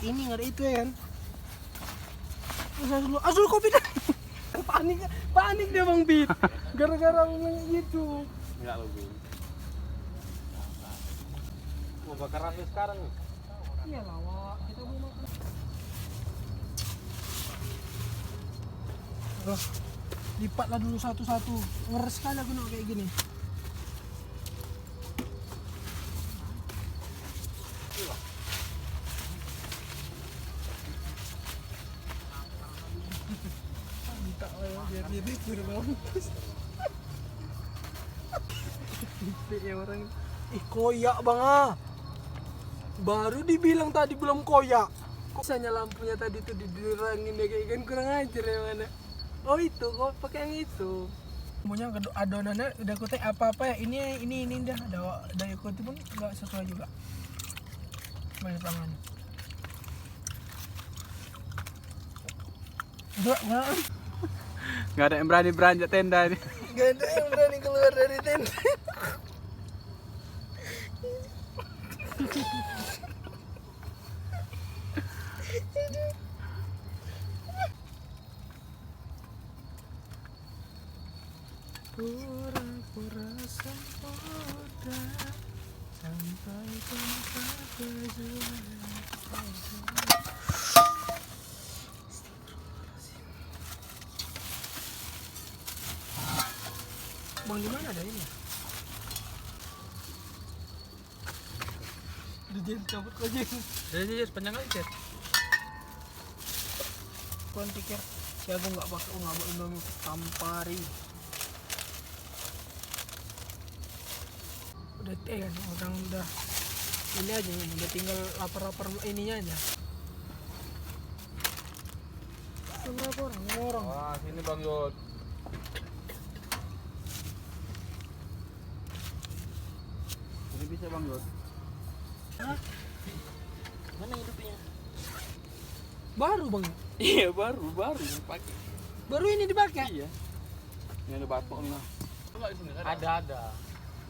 Ini nggak ada itu ya kan? Azul kopi dah. Panik dia Bang Bit. Gara-gara ngomong gitu. Enggak lo, Bing. Mau bakar rame sekarang nih. Iya lawak, kita mau makan. Loh, lipatlah dulu satu-satu. Ngeres sekali aku nak kayak gini. Minta biar dia pikir bagus. Ya orang. Koyak bang ah. Baru dibilang tadi belum koyak. Kok misalnya lampunya tadi tuh diderangin ya kayak kan kurang ajar ya mana. Oh itu kok pakai yang itu. Semuanya adonannya udah kutek apa-apa ya ini dah ada ikut pun nggak sesuai juga. Banyak tangan. Enggak ada yang berani beranjak tenda ini. Gak ada yang berani keluar dari tenda. Pura-pura sempurna sampai tempat tujuan. Bang di mana ada ini? Dijel cabut aja. Jadi sepanjang kali, Cer. Kuan pikir siapa nggak pakai Indomie Campari. Udah kan orang udah ini aja udah tinggal lapar-lapar ininya aja. Berapa orang? Wah, sini Bang Yud. Ini bisa Bang Yud. Hah? Mana hidupnya? Baru bang? Iya baru dipakai. Baru ini dipakai? Iya. Ini ada batok nih. Ada.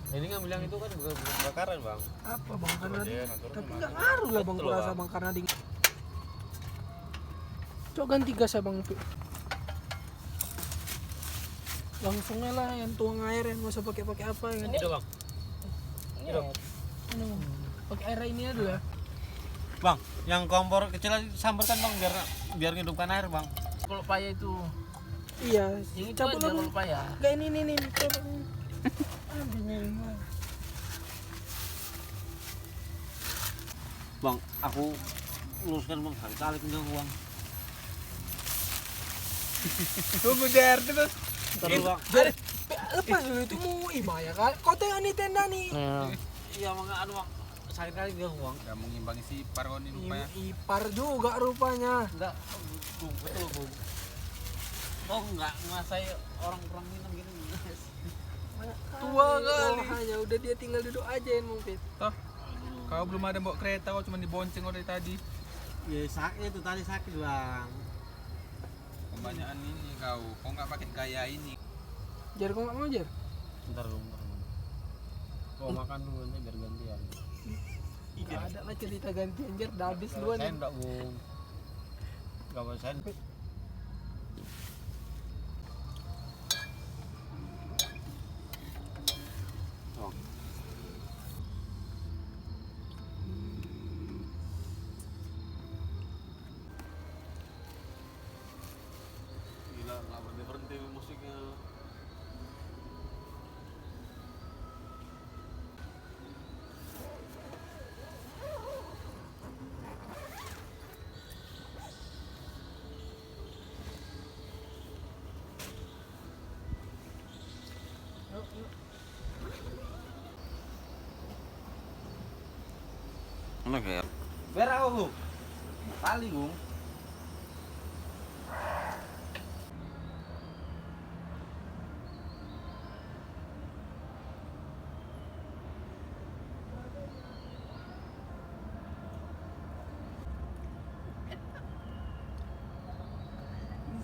Ini nggak bilang itu kan bukan bakaran bang. Apa bang? Karena Iya, tapi nggak ngaruh lah bang kurasa bang karena dingin. Coba ganti gas ya bang. Langsung lah yang tuang air yang nggak usah pakai apa ya. Ini bang. Ini pakai air ini dulu ya. Bang, yang kompor kecil sambarkan bang biar ngidupkan air bang. Kalau paya itu Iya. ini Cabut coba lah kalau paya. Gak ini. Coba. Bang, aku luruskan bang sekali kenyang uang. Tunggu der terus. Terus bang. Lepas dulu itu mau ya kan. Kau tengok nih tenda nih. Iya bang, anu bang. Sakit kali kenyang uang. Gak mau ngimbangi si ipar kau ini rupanya. Ipar juga rupanya. Enggak, betul bung. Kau nggak ngasai orang kurang minum gini. Tua kali. Hanya udah dia tinggal duduk aja mungkin. Toh, kau belum ada bawa kereta, kau cuma dibonceng kau dari tadi. Ya sakit itu tadi sakit bang. Kebanyakan ini kau nggak pakai gaya ini. Jar kau nggak mau jar? Bentar dulu. Kau makan dulu nanti biar gantian. Gak ada lah cerita gantian jar. Udah habis duluan. Saya enggak bung. Gak mau saya. Gila, nggak berhenti musiknya. Mana kayak? Biar aku lu. Tali gung.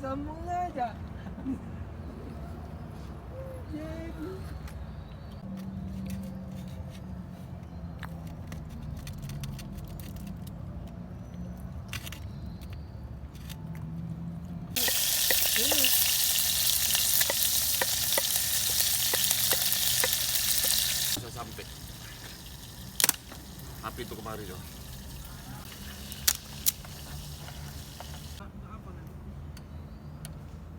Sambung aja. Jadi. kemari dong. Apa kan?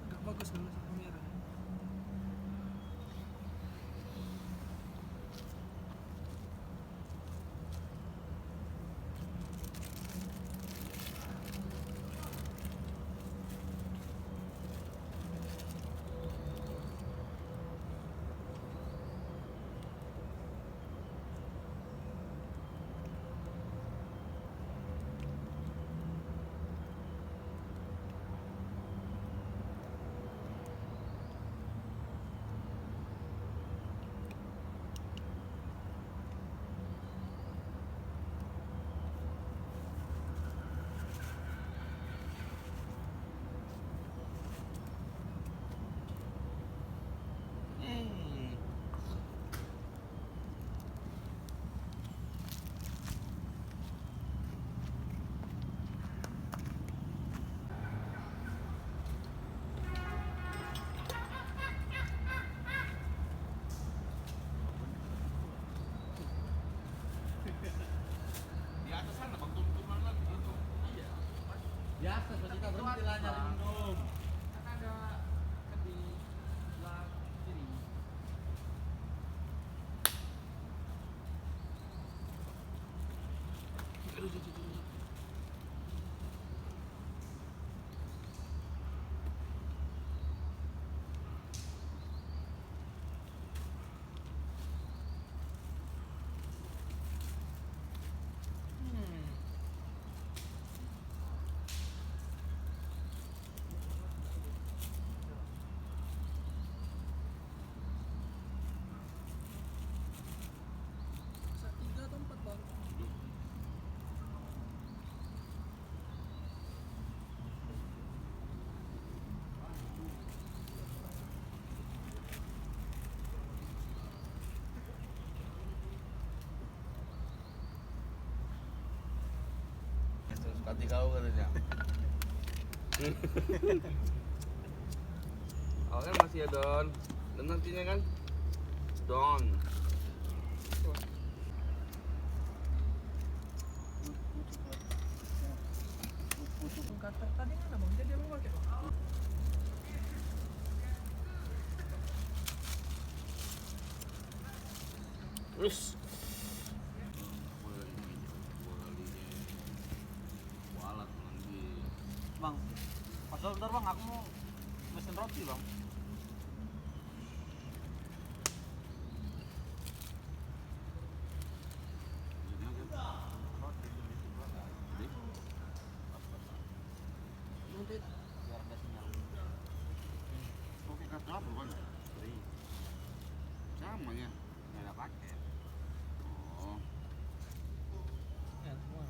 Agak bagus kan masuk kamera. Di atas sana bang turun lagi gitu. Iya. Biasa kita berhenti lah nyari minum. Kan ada di sebelah kiri. Masa 3 atau 4 bang? Itu suka hati kau katanya. Awalnya masih ya Don. Dan nantinya kan Don. Cutter tadi mana bang? Jadi abang pakai bang? Terus Bang, pasal bentar bang, aku mau mesen roti bang. Biar ada sinyal. Oke, kartu apa bang? Sama ya, nggak ada paket. Oh, ya semua.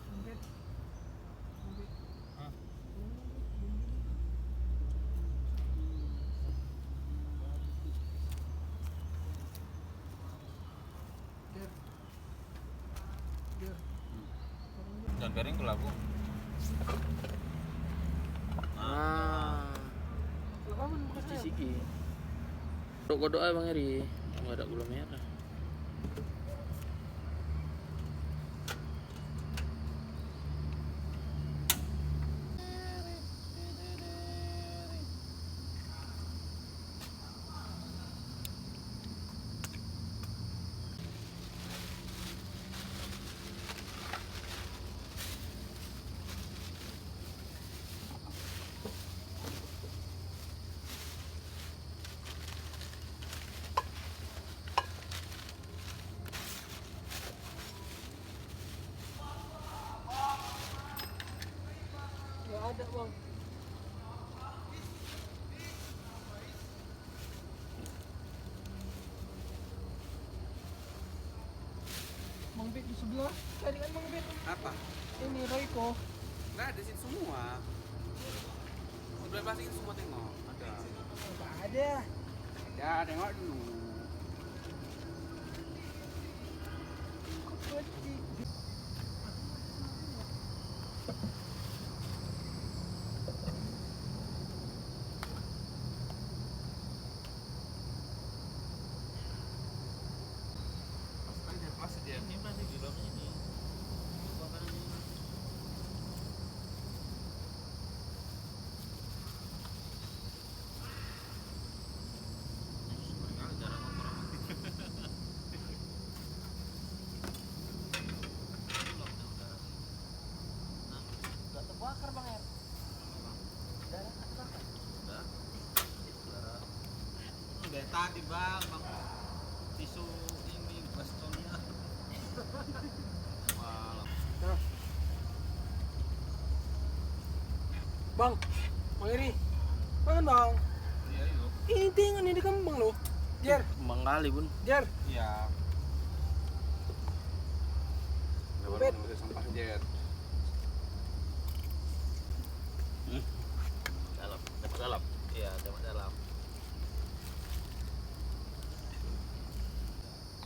Mungkin. Mungkin. Hah? Biar. Biar. dan piring ke labu. Ah, Apa man bukan saya? siki. Kodok aja Bang Eri. Enggak ada gula merah. Ya ada bang. Bang Bet di sebelah. Tadi kan Bang Bet. Apa? Ini Royko. Nggak ada sini semua. Sebelah plastik itu semua tengok. Ada. Enggak ada. Ya, tengok dulu. Peti. mati bang, tisu ini bastonnya. Wah, Nah. Bang, Bang Iri. Mana bang? iya yuk. Ini tinggal ini di kembang loh. Jer, Bang kali pun. Jer. Iya. Bet. Sampah jet. Dalam, dapat dalam. Iya, dapat dalam.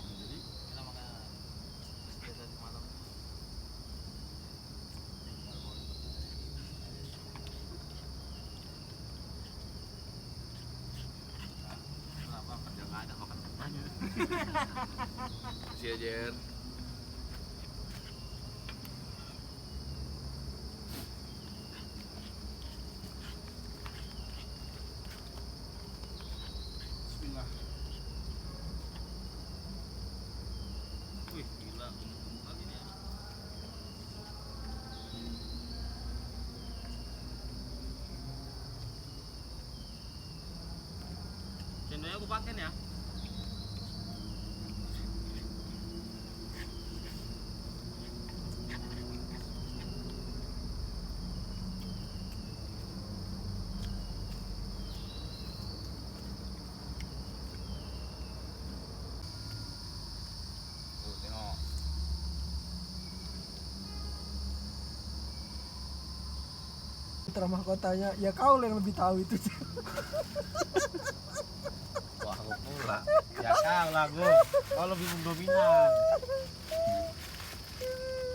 Jadi kita makan biasa di malam. Kenapa kerja nggak ada makan banyak? Sia jet. Bismillah. Wih, gila, gemuk-gemuk lagi nih. Cendolnya aku pakai ya. Tuh, tengok. Putra mahkotanya, ya kau yang lebih tahu itu. Wah, aku pula. Ya kau lah, Gung. Kau lebih dominan.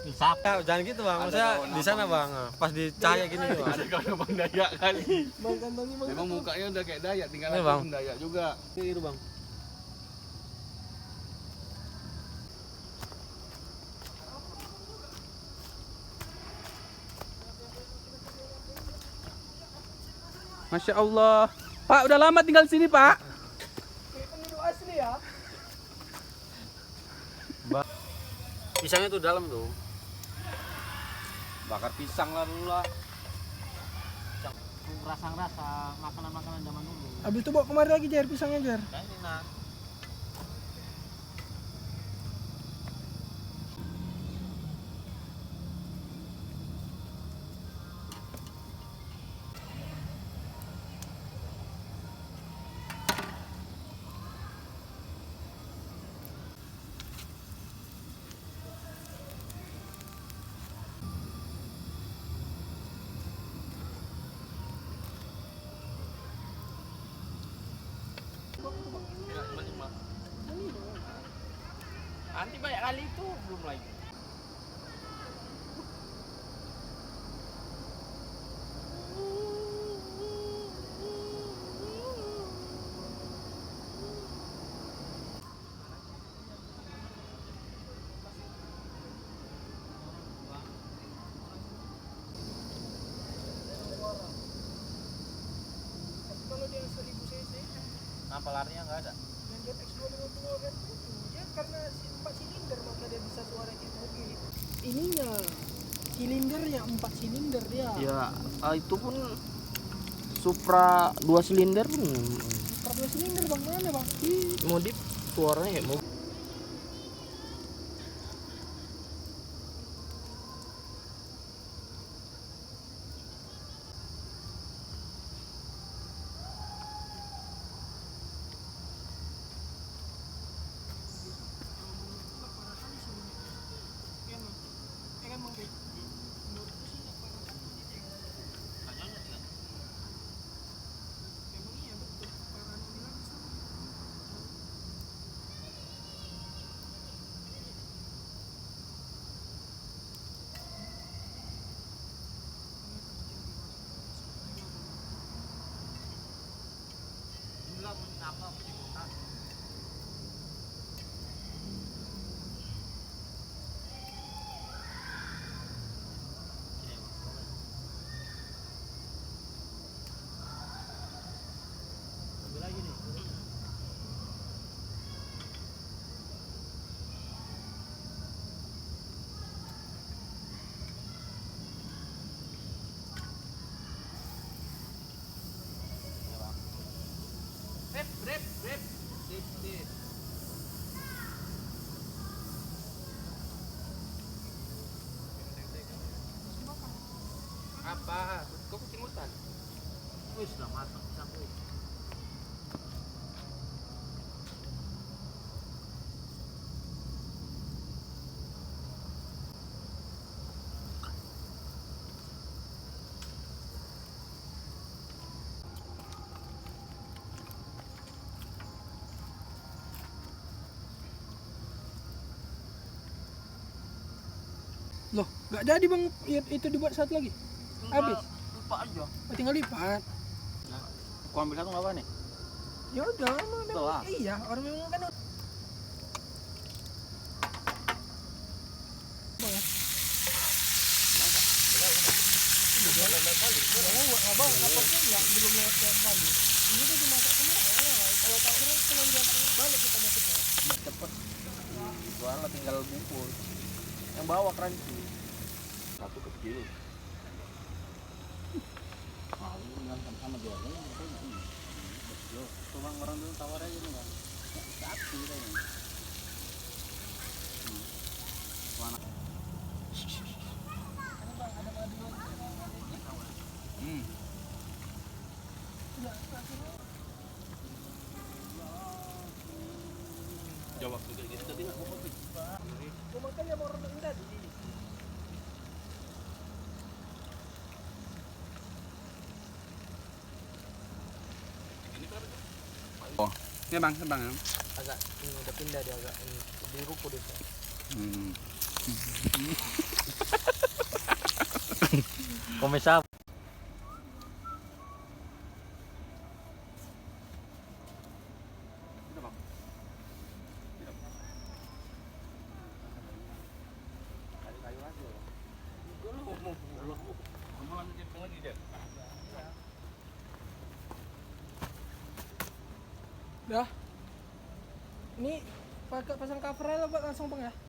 Siapa? Jangan gitu bang, Ada maksudnya kawan di sana abang. bang, pas di cahaya gini tuh bang. Ada kawan Bang Dayak kali. Bang Kantoni bang. Memang mukanya udah kayak Dayak, tinggal Ini, aku Bang. pun Dayak juga. Itu bang. Masya Allah. Pak, udah lama tinggal sini, Pak. Kayak penduduk asli ya. Pisangnya tuh dalam tuh. Bakar pisang lah dulu lah. Rasa-rasa makanan-makanan zaman dulu. Habis itu bawa kemari lagi Jer, pisangnya Jer. Kan ini nah. Nanti banyak kali itu belum lagi. Kalau dia 1000 cc, Kenapa larinya nggak ada? yang Jet X250 kan itu dia karena 4 silinder maka dia bisa suara kayak mobil. Ininya silindernya 4 silinder dia. Ya, itu pun Supra 2 silinder pun Per 2 silinder bang mana bang? modif suaranya ya mau. apa? Kau kucing hutan. Wis sudah matang sampai. Loh, nggak jadi bang, itu dibuat satu lagi. Habis. Lupa aja. Oh, tinggal lipat. Aku ambil satu nggak apa nih? Ya udah, memang Telah. iya, orang memang kan. Bang, ya? Abang, apa pun ya belum lewat kali. Ini udah dimasak semua. Kalau tak kira kalau dia balik kita masuknya. Cepet. Soalnya tinggal bungkus. Yang bawa crunchy. Satu kecil. Mau dengan sama dia. Cuma orang dulu tawar aja nih bang. Satu kita ini. Mana? Jawab juga gitu tadi nggak mau kopi. Gua makanya mau rendang tadi. Ini bang, bang. Agak ini udah pindah dia agak ini di ruko dia. Komisap. Kayu aja. Kamu lanjut lagi deh. Dah. Ini pakai pasang cover aja Pak langsung Bang ya.